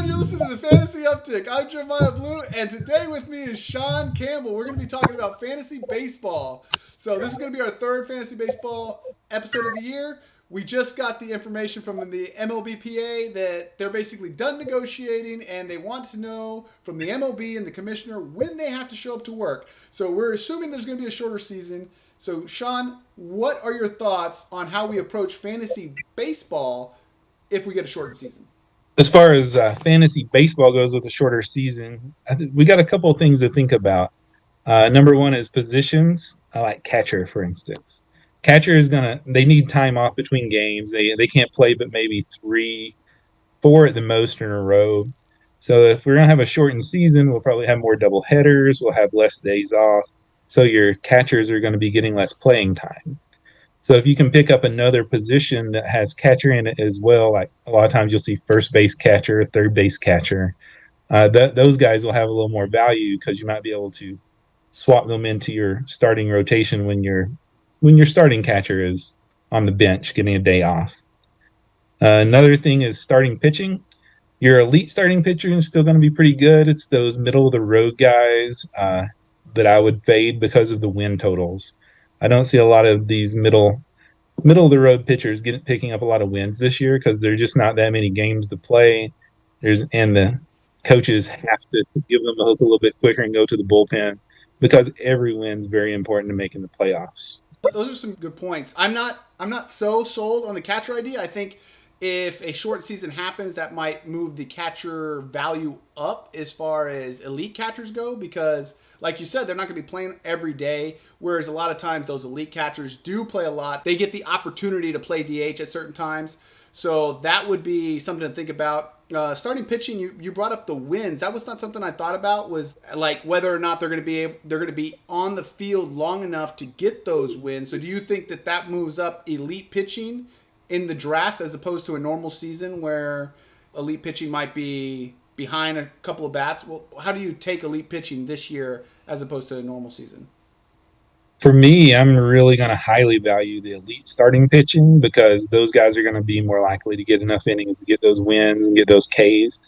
You're listening to the Fantasy Uptick. I'm Jeremiah Blue, and today with me is Sean Campbell. We're going to be talking about fantasy baseball. So this is going to be our third fantasy baseball episode of the year. We just got the information from the MLBPA that they're basically done negotiating, and they want to know from the MLB and the commissioner when they have to show up to work. So we're assuming there's going to be a shorter season. So Sean, what are your thoughts on how we approach fantasy baseball if we get a shortened season? As far as fantasy baseball goes with a shorter season, we got a couple of things to think about. Number one is positions. I like catcher, for instance. Catcher is they need time off between games. They can't play but maybe three, four at the most in a row. So if we're gonna have a shortened season, we'll probably have more double headers. We'll have less days off. So your catchers are going to be getting less playing time. So if you can pick up another position that has catcher in it as well, like a lot of times you'll see first base catcher, third base catcher, those guys will have a little more value because you might be able to swap them into your starting rotation when your starting catcher is on the bench getting a day off. Another thing is starting pitching. Your elite starting pitcher is still going to be pretty good. It's those middle of the road guys that I would fade because of the win totals. I don't see a lot of these middle of the road pitchers picking up a lot of wins this year because there's just not that many games to play. And the coaches have to give them the hook a little bit quicker and go to the bullpen because every win's very important to making the playoffs. Those are some good points. I'm not so sold on the catcher idea. I think if a short season happens, that might move the catcher value up as far as elite catchers go because like you said, they're not going to be playing every day. Whereas a lot of times those elite catchers do play a lot. They get the opportunity to play DH at certain times. So that would be something to think about. Starting pitching, you brought up the wins. That was not something I thought about. Was like whether or not they're going to be on the field long enough to get those wins. So do you think that that moves up elite pitching in the drafts as opposed to a normal season where elite pitching might be behind a couple of bats? Well, how do you take elite pitching this year as opposed to a normal season? For me, I'm really going to highly value the elite starting pitching because those guys are going to be more likely to get enough innings to get those wins and get those Ks.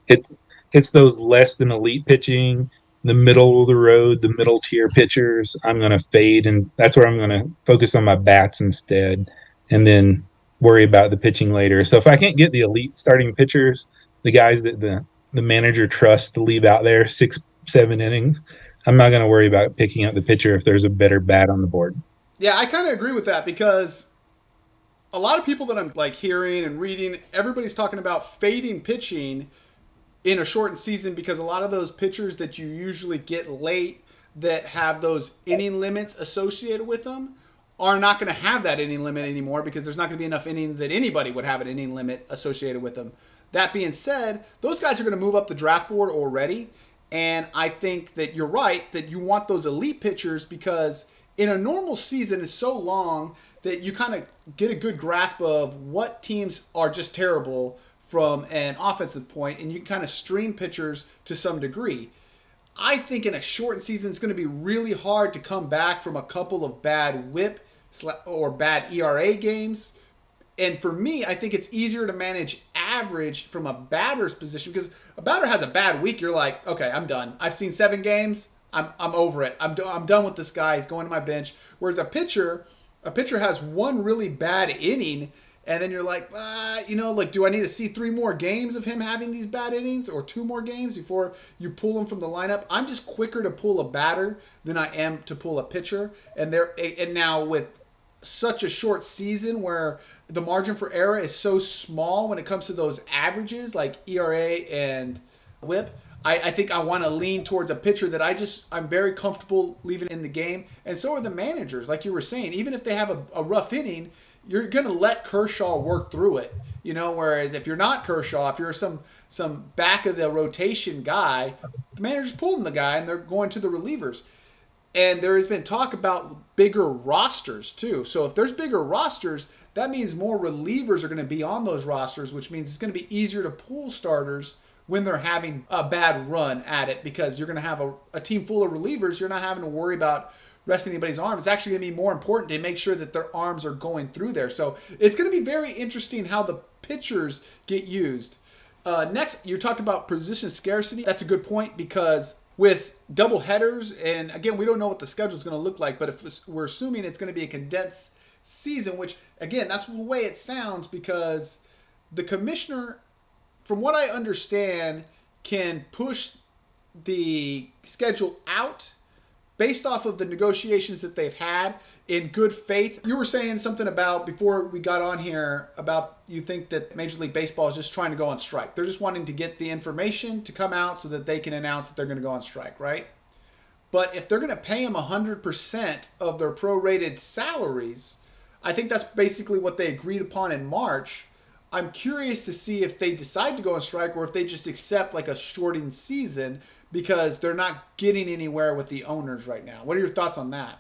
It's it's those less than elite pitching, the middle of the road, the middle tier pitchers. I'm going to fade, and that's where I'm going to focus on my bats instead, and then worry about the pitching later. So if I can't get the elite starting pitchers, the guys that the manager trusts to leave out there 6, 7 innings, I'm not going to worry about picking up the pitcher if there's a better bat on the board. Yeah, I kind of agree with that because a lot of people that I'm like hearing and reading, everybody's talking about fading pitching in a shortened season because a lot of those pitchers that you usually get late that have those inning limits associated with them are not going to have that inning limit anymore because there's not going to be enough innings that anybody would have an inning limit associated with them. That being said, those guys are going to move up the draft board already. And I think that you're right that you want those elite pitchers because in a normal season, it's so long that you kind of get a good grasp of what teams are just terrible from an offensive point, and you can kind of stream pitchers to some degree. I think in a shortened season, it's going to be really hard to come back from a couple of bad whip or bad ERA games. And for me, I think it's easier to manage average from a batter's position because a batter has a bad week. You're like, okay, I'm done. I've seen 7 games. I'm over it. I'm done with this guy. He's going to my bench. Whereas a pitcher has one really bad inning, and then you're like, like, do I need to see 3 more games of him having these bad innings or 2 more games before you pull him from the lineup? I'm just quicker to pull a batter than I am to pull a pitcher. And now with such a short season where the margin for error is so small when it comes to those averages like ERA and WHIP. I think I want to lean towards a pitcher that I'm very comfortable leaving in the game, and so are the managers. Like you were saying, even if they have a rough inning, you're going to let Kershaw work through it. Whereas if you're not Kershaw, if you're some back of the rotation guy, the manager's pulling the guy and they're going to the relievers. And there has been talk about bigger rosters too. So if there's bigger rosters, that means more relievers are going to be on those rosters, which means it's going to be easier to pull starters when they're having a bad run at it because you're going to have a team full of relievers. You're not having to worry about resting anybody's arm. It's actually going to be more important to make sure that their arms are going through there. So it's going to be very interesting how the pitchers get used. Next, you talked about position scarcity. That's a good point because with double headers, and again, we don't know what the schedule is going to look like, but if we're assuming it's going to be a condensed season, which again, that's the way it sounds because the commissioner, from what I understand, can push the schedule out based off of the negotiations that they've had in good faith. You were saying something about before we got on here about you think that Major League Baseball is just trying to go on strike. They're just wanting to get the information to come out so that they can announce that they're going to go on strike, right? But if they're going to pay them 100% of their prorated salaries, I think that's basically what they agreed upon in March. I'm curious to see if they decide to go on strike or if they just accept like a shortened season because they're not getting anywhere with the owners right now. What are your thoughts on that?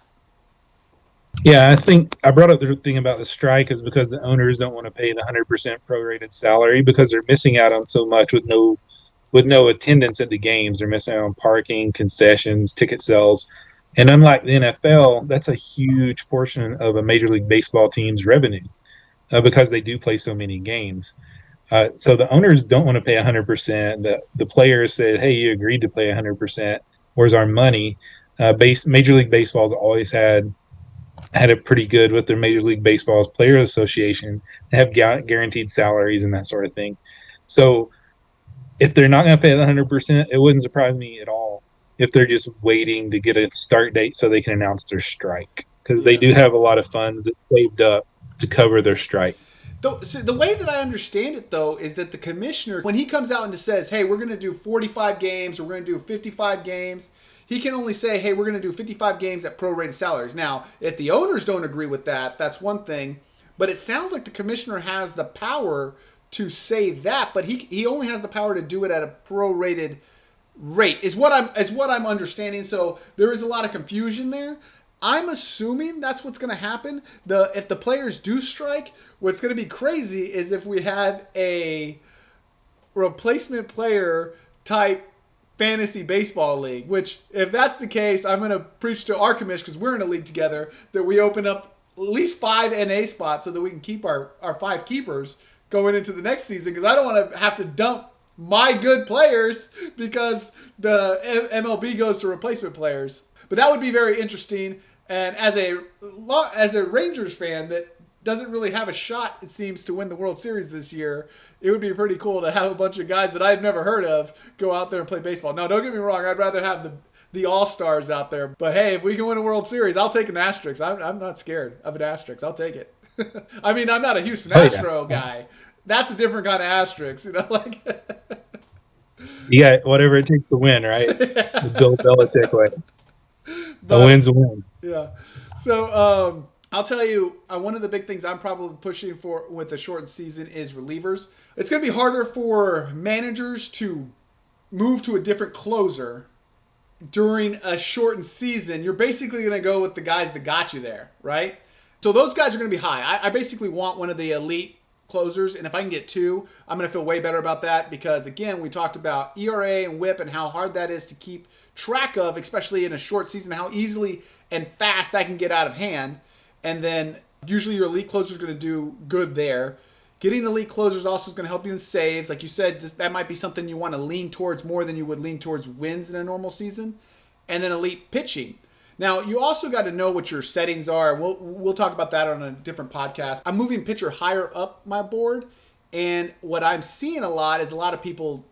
Yeah, I think I brought up the thing about the strike is because the owners don't want to pay the 100% prorated salary because they're missing out on so much with no attendance at the games. They're missing out on parking, concessions, ticket sales. And unlike the NFL, that's a huge portion of a Major League Baseball team's revenue because they do play so many games. So the owners don't want to pay 100%. The players said, "Hey, you agreed to pay 100%. Where's our money?" Major League Baseball's always had it pretty good with their Major League Baseball's Player Association. They have guaranteed salaries and that sort of thing. So if they're not going to pay the 100%, it wouldn't surprise me at all if they're just waiting to get a start date so they can announce their strike because they Yeah. do have a lot of funds that saved up to cover their strike. So the way that I understand it, though, is that the commissioner, when he comes out and just says, "Hey, we're going to do 45 games, or we're going to do 55 games," he can only say, "Hey, we're going to do 55 games at prorated salaries." Now, if the owners don't agree with that, that's one thing. But it sounds like the commissioner has the power to say that, but he only has the power to do it at a prorated rate. Is what I'm understanding. So there is a lot of confusion there. I'm assuming that's what's going to happen. If the players do strike, what's going to be crazy is if we have a replacement player type fantasy baseball league. Which, if that's the case, I'm going to preach to our commission because we're in a league together that we open up at least 5 NA spots so that we can keep our 5 keepers going into the next season. Because I don't want to have to dump my good players because the MLB goes to replacement players. But that would be very interesting. And as a Rangers fan that doesn't really have a shot, it seems, to win the World Series this year, it would be pretty cool to have a bunch of guys that I've never heard of go out there and play baseball. Now, don't get me wrong, I'd rather have the all-stars out there. But hey, if we can win a World Series, I'll take an asterisk. I'm not scared of an asterisk. I'll take it. I mean, I'm not a Houston Astro guy. That's a different kind of asterisk, like. You got whatever it takes to win, right? The Bill Belichick way. A win's a win. Yeah. So I'll tell you, one of the big things I'm probably pushing for with a shortened season is relievers. It's going to be harder for managers to move to a different closer during a shortened season. You're basically going to go with the guys that got you there, right? So those guys are going to be high. I basically want one of the elite closers, and if I can get 2, I'm going to feel way better about that because, again, we talked about ERA and WHIP and how hard that is to keep track of, especially in a short season, how easily and fast that can get out of hand. And then usually your elite closer is going to do good there. Getting elite closers also is going to help you in saves. Like you said, that might be something you want to lean towards more than you would lean towards wins in a normal season. And then elite pitching. Now, you also got to know what your settings are. We'll talk about that on a different podcast. I'm moving pitcher higher up my board, and what I'm seeing a lot is a lot of people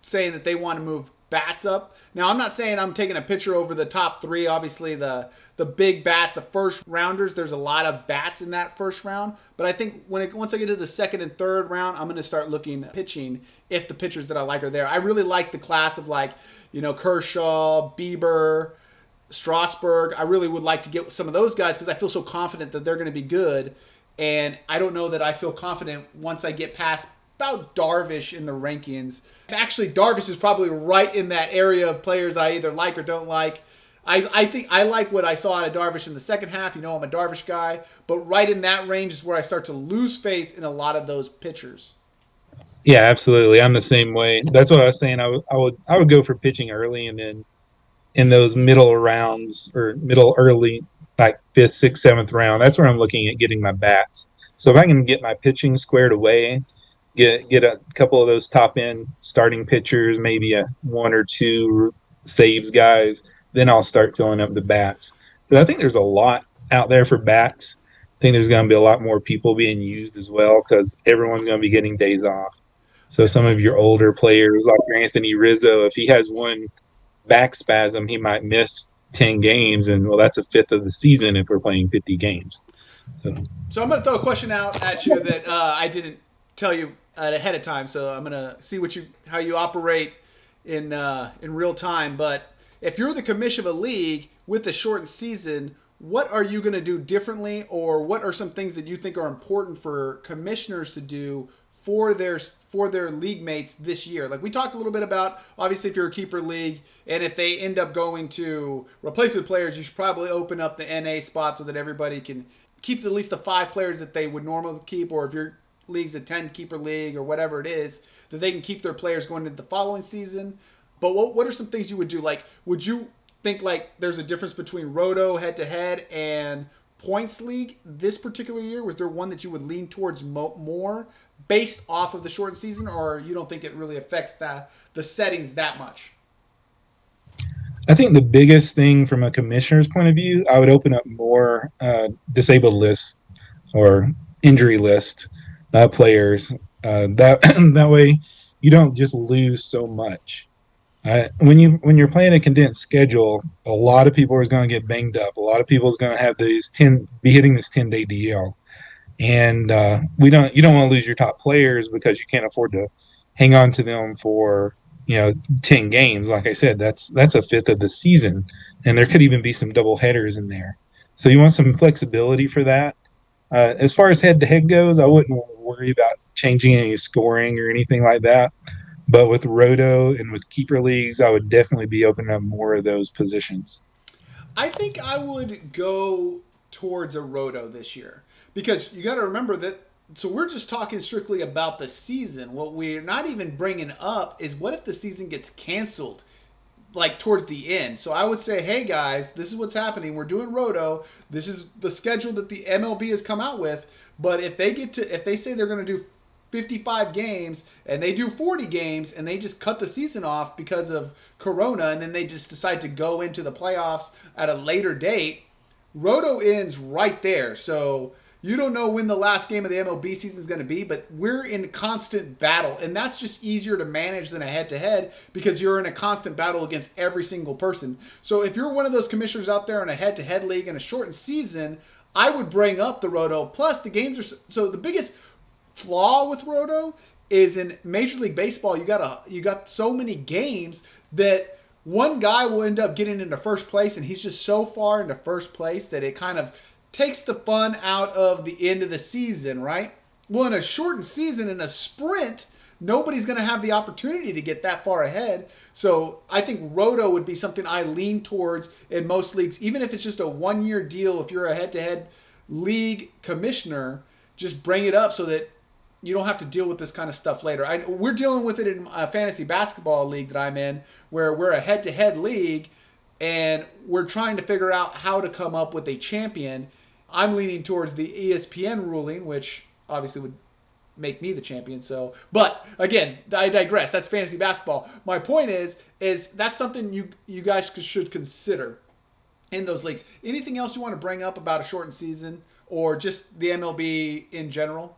saying that they want to move bats up. Now, I'm not saying I'm taking a pitcher over the top 3. Obviously, the big bats, the first rounders, there's a lot of bats in that first round. But I think once I get to the second and third round, I'm going to start looking at pitching if the pitchers that I like are there. I really like the class of Kershaw, Bieber, Strasburg. I really would like to get some of those guys because I feel so confident that they're going to be good. And I don't know that I feel confident once I get past about Darvish in the rankings. Actually, Darvish is probably right in that area of players I either like or don't like. I think I like what I saw out of Darvish in the second half. I'm a Darvish guy. But right in that range is where I start to lose faith in a lot of those pitchers. Yeah, absolutely. I'm the same way. That's what I was saying. I would go for pitching early, and then in those middle rounds or middle early, like 5th, 6th, 7th round, that's where I'm looking at getting my bats. So if I can get my pitching squared away, get a couple of those top end starting pitchers, maybe a one or two saves guys. Then I'll start filling up the bats. But I think there's a lot out there for bats. I think there's going to be a lot more people being used as well because everyone's going to be getting days off. So some of your older players, like your Anthony Rizzo, if he has one back spasm, he might miss 10 games, and well, that's a fifth of the season if we're playing 50 games. So So I'm going to throw a question out at you that I didn't tell you ahead of time. So I'm going to see how you operate in real time. But if you're the commission of a league with a shortened season, what are you going to do differently, or what are some things that you think are important for commissioners to do for their league mates this year? Like we talked a little bit about, obviously, if you're a keeper league and if they end up going to replacement players, you should probably open up the NA spot so that everybody can keep at least the 5 players that they would normally keep, or if your league's a 10 keeper league or whatever it is, that they can keep their players going into the following season. But what are some things you would do? Like, would you think like there's a difference between Roto head to head and points league this particular year? Was there one that you would lean towards more based off of the shortened season, or you don't think it really affects the settings that much? I think the biggest thing from a commissioner's point of view, I would open up more disabled lists or injury list players. That that way, you don't just lose so much. When you're playing a condensed schedule, a lot of people are going to get banged up. A lot of people is going to have these be hitting this 10-day DL, and we don't you don't want to lose your top players because you can't afford to hang on to them for 10 games. Like I said, that's a fifth of the season, and there could even be some double headers in there. So you want some flexibility for that. As far as head to head goes, I wouldn't worry about changing any scoring or anything like that. But with Roto and with keeper leagues, I would definitely be opening up more of those positions. I think I would go towards a Roto this year because you got to remember that. So we're just talking strictly about the season. What we're not even bringing up is what if the season gets canceled like towards the end. So I would say, hey guys, this is what's happening. We're doing Roto. This is the schedule that the MLB has come out with. But if they say they're going to do 55 games and they do 40 games and they just cut the season off because of Corona and then they just decide to go into the playoffs at a later date, Roto ends right there. So you don't know when the last game of the MLB season is going to be, but we're in constant battle. And that's just easier to manage than a head to head because you're in a constant battle against every single person. So if you're one of those commissioners out there in a head to head league in a shortened season, I would bring up the Roto. Plus, the games are so the biggest flaw with Roto is in Major League Baseball, you got so many games that one guy will end up getting into first place, and he's just so far into first place that it kind of takes the fun out of the end of the season, right? Well, in a shortened season, in a sprint, nobody's going to have the opportunity to get that far ahead. So I think Roto would be something I lean towards in most leagues, even if it's just a 1 year deal. If you're a head-to-head league commissioner, just bring it up so that you don't have to deal with this kind of stuff later. We're dealing with it in a fantasy basketball league that I'm in, where we're a head-to-head league, and we're trying to figure out how to come up with a champion. I'm leaning towards the ESPN ruling, which obviously would make me the champion. So, but again, I digress. That's fantasy basketball. My point is that's something you guys should consider in those leagues. Anything else you want to bring up about a shortened season or just the MLB in general?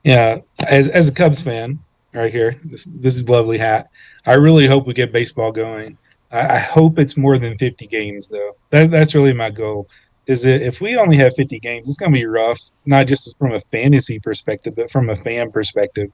Yeah, as a Cubs fan, right here, this is lovely hat. I really hope we get baseball going. I hope it's more than 50 games, though. That's really my goal. Is that if we only have 50 games, it's going to be rough, not just from a fantasy perspective, but from a fan perspective,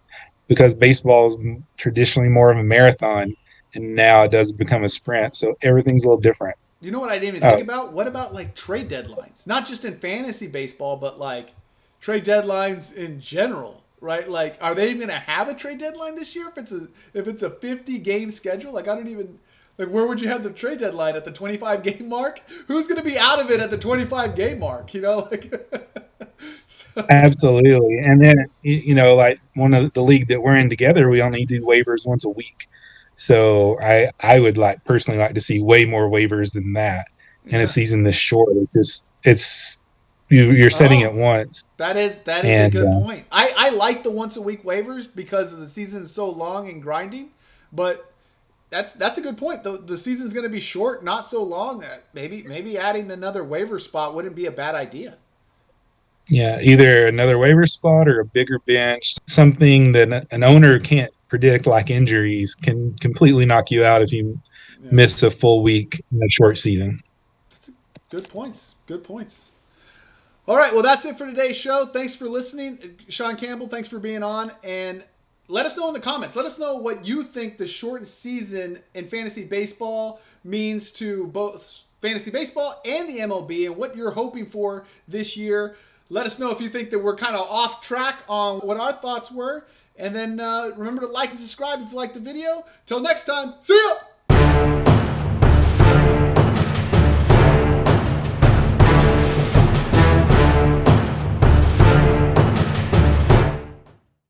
because baseball is traditionally more of a marathon, and now it does become a sprint. So everything's a little different. You know what I didn't even Uh, think about? What about like trade deadlines? Not just in fantasy baseball, but like trade deadlines in general, right? Like, are they even gonna have a trade deadline this year if it's a 50 game schedule? Like, I don't even like where would you have the trade deadline at the 25 game mark? Who's gonna be out of it at the 25 game mark? You know, like. So, Absolutely. And then, like one of the league that we're in together, we only do waivers once a week. So I would personally like to see way more waivers than that in a yeah. season this short. It's you're setting it Oh, once. that is a And good point. I like the once a week waivers because the season is so long and grinding, but that's a good point. The season's going to be short, not so long. Maybe adding another waiver spot wouldn't be a bad idea. yeah, either another waiver spot or a bigger bench, something that an owner can't predict, like injuries, can completely knock you out if you Yeah, miss a full week in a short season. that's good points. Good points. All right, well, that's it for today's show. Thanks for listening. Sean Campbell, thanks for being on. And let us know in the comments. Let us know what you think the shortened season in fantasy baseball means to both fantasy baseball and the MLB and what you're hoping for this year. Let us know if you think that we're kind of off track on what our thoughts were. And then remember to like and subscribe if you like the video. Till next time, see ya!